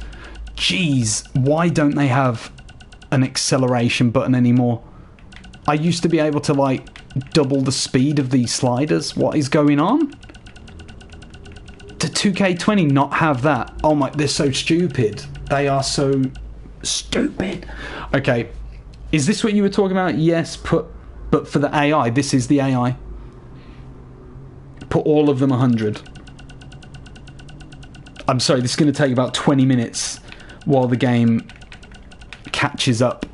Speaker 1: Jeez, why don't they have an acceleration button anymore? I used to be able to, like, double the speed of these sliders. What is going on? To 2K20 not have that? Oh my, they're so stupid. They are so stupid. Okay, is this what you were talking about? Yes, but for the AI, this is the AI. Put all of them 100. I'm sorry, this is going to take about 20 minutes while the game catches up.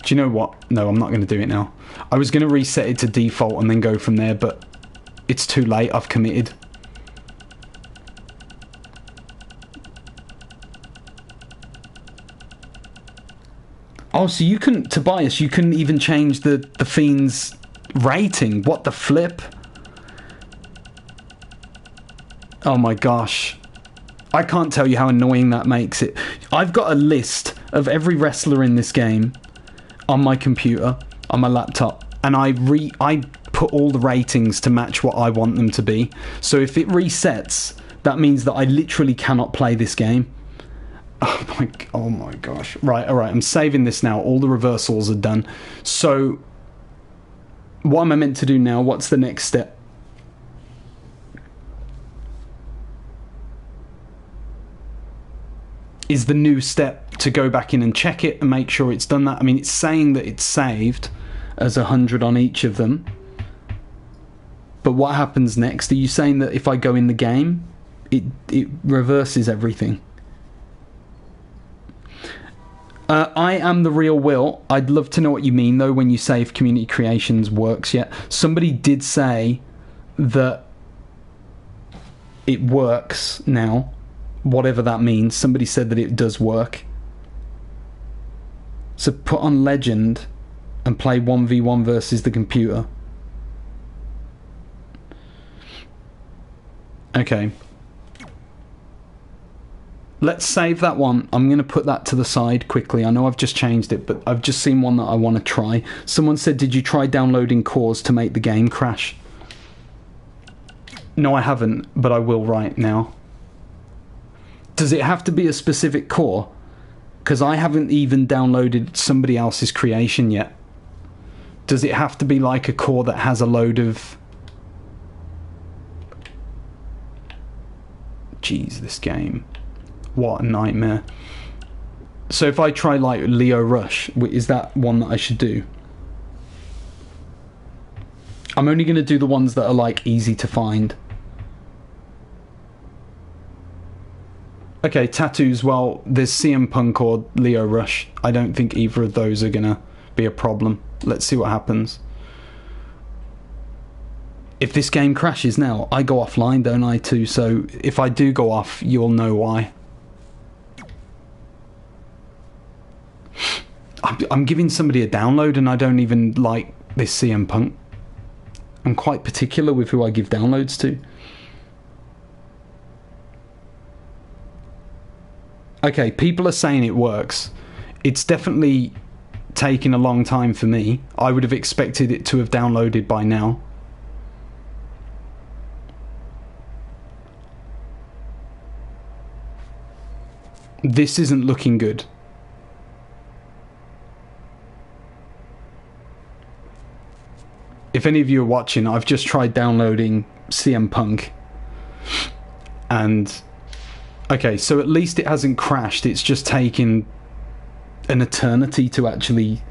Speaker 1: Do you know what? No, I'm not going to do it now. I was going to reset it to default and then go from there, but it's too late. I've committed. Oh, so you couldn't, Tobias, you couldn't even change the Fiend's rating. What the flip? Oh my gosh. I can't tell you how annoying that makes it. I've got a list of every wrestler in this game on my computer, on my laptop, and I put all the ratings to match what I want them to be. So if it resets, that means that I literally cannot play this game. Oh my gosh. Right, alright, I'm saving this now. All the reversals are done. So, what am I meant to do now? What's the next step? Is the new step to go back in and check it and make sure it's done that? I mean, it's saying that it's saved as 100 on each of them. But what happens next? Are you saying that if I go in the game, it reverses everything? I am the real Will. I'd love to know what you mean, though, when you say if Community Creations works yet. Somebody did say that it works now. Whatever that means. Somebody said that it does work. So put on Legend and play 1v1 versus the computer. Okay. Let's save that one. I'm going to put that to the side quickly. I know I've just changed it, but I've just seen one that I want to try. Someone said, did you try downloading cores to make the game crash? No, I haven't, but I will right now. Does it have to be a specific core? Because I haven't even downloaded somebody else's creation yet. Does it have to be like a core that has a load of... Jeez, this game. What a nightmare. So if I try like Leo Rush, is that one that I should do? I'm only going to do the ones that are like easy to find. Okay, tattoos, well, there's CM Punk or Leo Rush. I don't think either of those are going to be a problem. Let's see what happens. If this game crashes now, I go offline, don't I, too? So if I do go off, you'll know why. I'm giving somebody a download and I don't even like this CM Punk. I'm quite particular with who I give downloads to. Okay, people are saying it works. It's definitely taking a long time for me. I would have expected it to have downloaded by now. This isn't looking good. If any of you are watching, I've just tried downloading CM Punk. And... okay, so at least it hasn't crashed. It's just taken an eternity to actually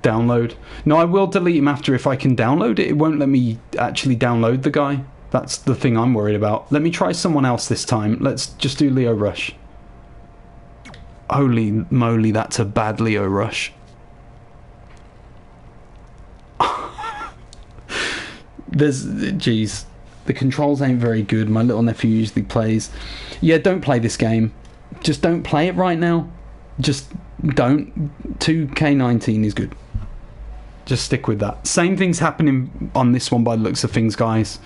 Speaker 1: download. No, I will delete him after if I can download it. It won't let me actually download the guy. That's the thing I'm worried about. Let me try someone else this time. Let's just do Leo Rush. Holy moly, that's a bad Leo Rush. Jeez. The controls ain't very good. My little nephew usually plays. Yeah, don't play this game. Just don't play it right now. Just don't. 2K20 is good. Just stick with that. Same thing's happening on this one by the looks of things, guys.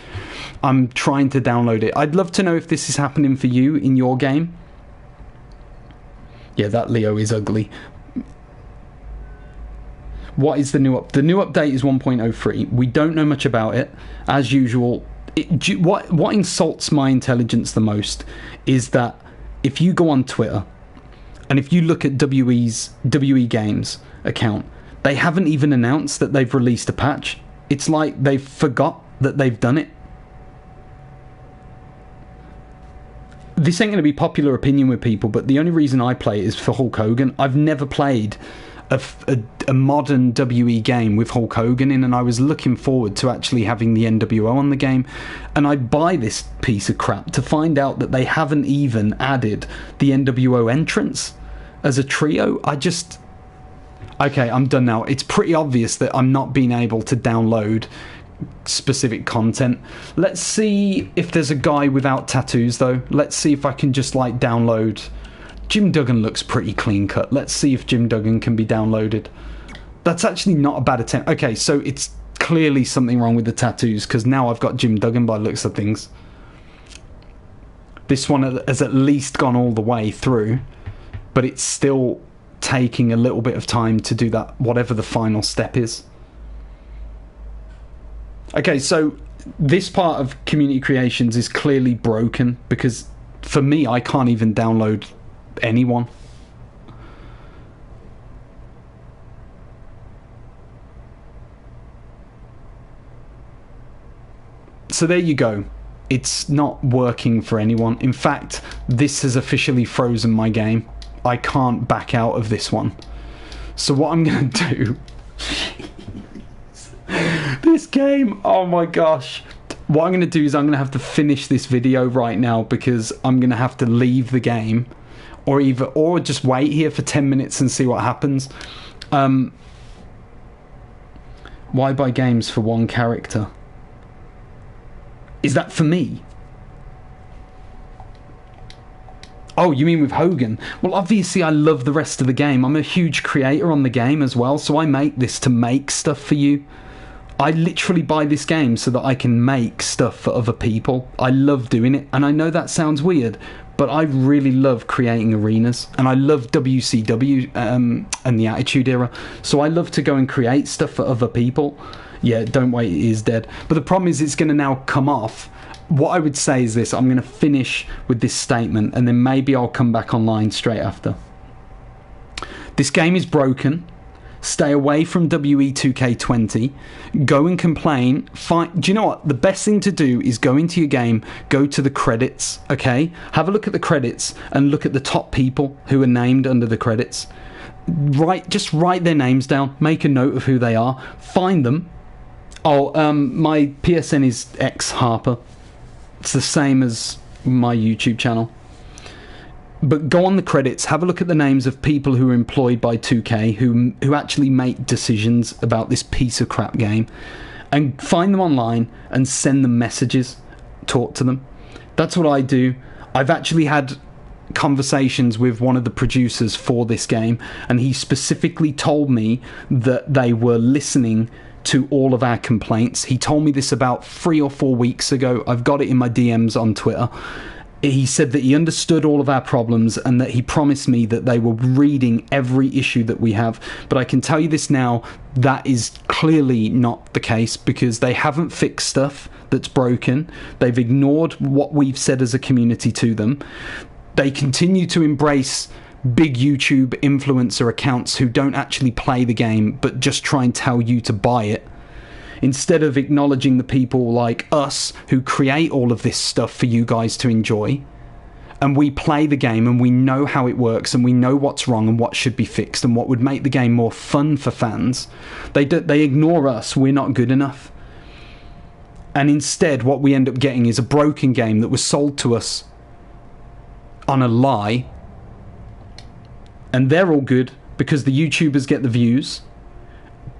Speaker 1: I'm trying to download it. I'd love to know if this is happening for you in your game. Yeah, that Leo is ugly. What is the new update? The new update is 1.03. We don't know much about it. As usual... what insults my intelligence the most is that if you go on Twitter and if you look at WE Games account, they haven't even announced that they've released a patch. It's like they forgot that they've done it. This ain't going to be popular opinion with people, but the only reason I play it is for Hulk Hogan. I've never played a modern WE game with Hulk Hogan in, and I was looking forward to actually having the NWO on the game, and I buy this piece of crap to find out that they haven't even added the NWO entrance as a trio. Okay, I'm done now. It's pretty obvious that I'm not being able to download specific content. Let's see if there's a guy without tattoos, though. Let's see if I can just like download... Jim Duggan looks pretty clean cut. Let's see if Jim Duggan can be downloaded. That's actually not a bad attempt. Okay, so it's clearly something wrong with the tattoos, because now I've got Jim Duggan by the looks of things. This one has at least gone all the way through, but it's still taking a little bit of time to do that, whatever the final step is. Okay, so this part of community creations is clearly broken, because for me, I can't even download anyone. So there you go. It's not working for anyone. In fact, this has officially frozen my game. I can't back out of this one. So what I'm going to do... this game, oh my gosh. What I'm going to do is I'm going to have to finish this video right now, because I'm going to have to leave the game, or just wait here for 10 minutes and see what happens. Why buy games for one character? Is that for me? Oh, you mean with Hogan? Well, obviously I love the rest of the game. I'm a huge creator on the game as well, so I make this to make stuff for you. I literally buy this game so that I can make stuff for other people. I love doing it, and I know that sounds weird, but I really love creating arenas, and I love WCW and the Attitude Era, so I love to go and create stuff for other people. Yeah, don't wait, it is dead. But the problem is it's going to now come off. What I would say is this: I'm going to finish with this statement, and then maybe I'll come back online straight after. This game is broken. Stay away from WE2K20. Go and complain. Do you know what? The best thing to do is go into your game, go to the credits, okay? Have a look at the credits and look at the top people who are named under the credits. Just write their names down. Make a note of who they are. Find them. Oh, my PSN is X Harper. It's the same as my YouTube channel. But go on the credits, have a look at the names of people who are employed by 2K, who actually make decisions about this piece of crap game, and find them online and send them messages. Talk to them. That's what I do. I've actually had conversations with one of the producers for this game, and he specifically told me that they were listening to all of our complaints. He told me this about 3 or 4 weeks ago. I've got it in my DMs on Twitter. He said that he understood all of our problems, and that he promised me that they were reading every issue that we have. But I can tell you this now, that is clearly not the case, because they haven't fixed stuff that's broken. They've ignored what we've said as a community to them. They continue to embrace big YouTube influencer accounts who don't actually play the game, but just try and tell you to buy it, instead of acknowledging the people like us who create all of this stuff for you guys to enjoy. And we play the game, and we know how it works, and we know what's wrong and what should be fixed and what would make the game more fun for fans. They ignore us. We're not good enough. And instead what we end up getting is a broken game that was sold to us on a lie. And they're all good because the YouTubers get the views.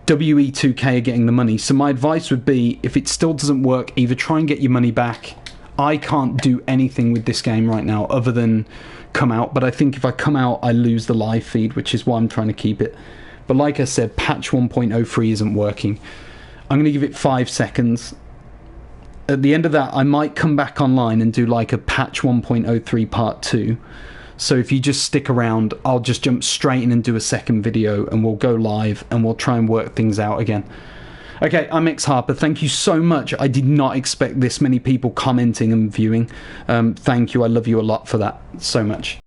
Speaker 1: WE2K are getting the money. So my advice would be, if it still doesn't work, either try and get your money back. I can't do anything with this game right now other than come out. But I think if I come out, I lose the live feed, which is why I'm trying to keep it. But like I said, patch 1.03 isn't working. I'm going to give it 5 seconds. At the end of that, I might come back online and do like a patch 1.03 part 2. So if you just stick around, I'll just jump straight in and do a second video, and we'll go live and we'll try and work things out again. Okay, I'm X Harper. Thank you so much. I did not expect this many people commenting and viewing. Thank you. I love you a lot for that so much.